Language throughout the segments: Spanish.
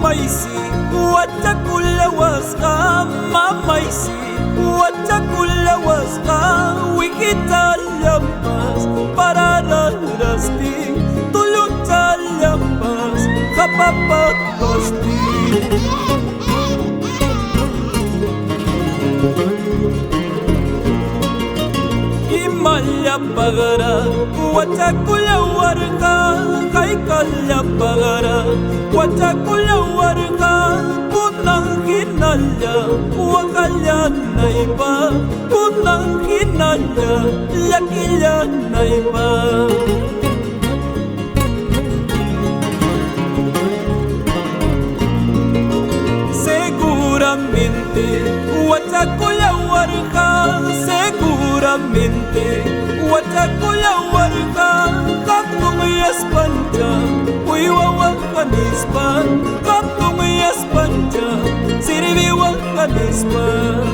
مايسي وتكل وسخة مايسي وتكل وسخة وكتالماس pararasti tulutalamas kapapatosti Imalla pagara watakula warga kaikalla pagara watakula warga kunang hinalla wakalla naiba kunang hinalla lakilla naiba Seguramente watakula warga seguramente watakula warga katung yaspanja wiwa wakanispan katung yaspanja sirvi wakanispan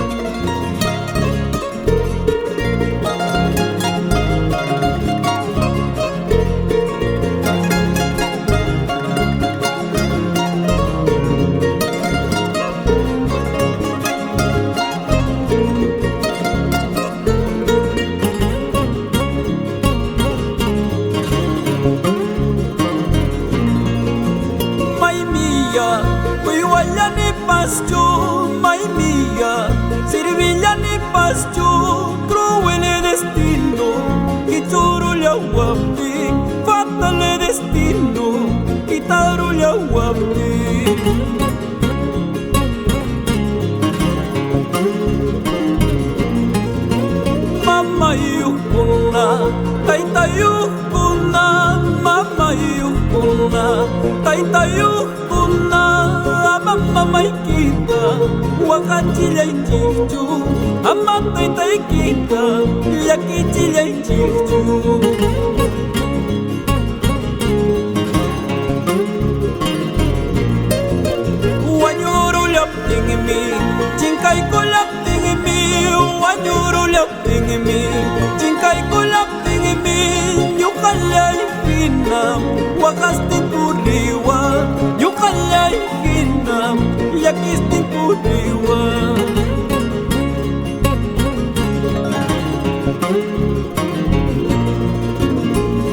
Mai mia, Sirvilla ni pasto, cruel destino, y torule aguapi, fatal destino, y tarule aguapi. Mama yukuna, taita yukuna, mama yukuna, taita yukuna. Mama mai kita wakati lai jitu amma tai tai kita yakiti lai jitu wanyuru lap tingmi jingkai kolap tingmi wanyuru lap tingmi jingkai kolap tingmi yukalai pinam wakasti kuriwa yukalai yakisti puriwa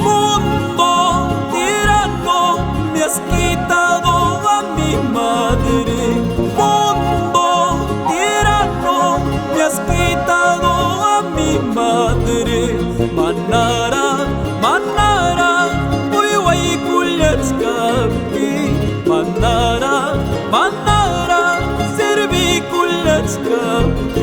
Mundo tirano me has quitado a mi madre Mundo tirano me has quitado a mi madre Manara, manara, voy a kuletskapi Manara, manara, servi kuletskapi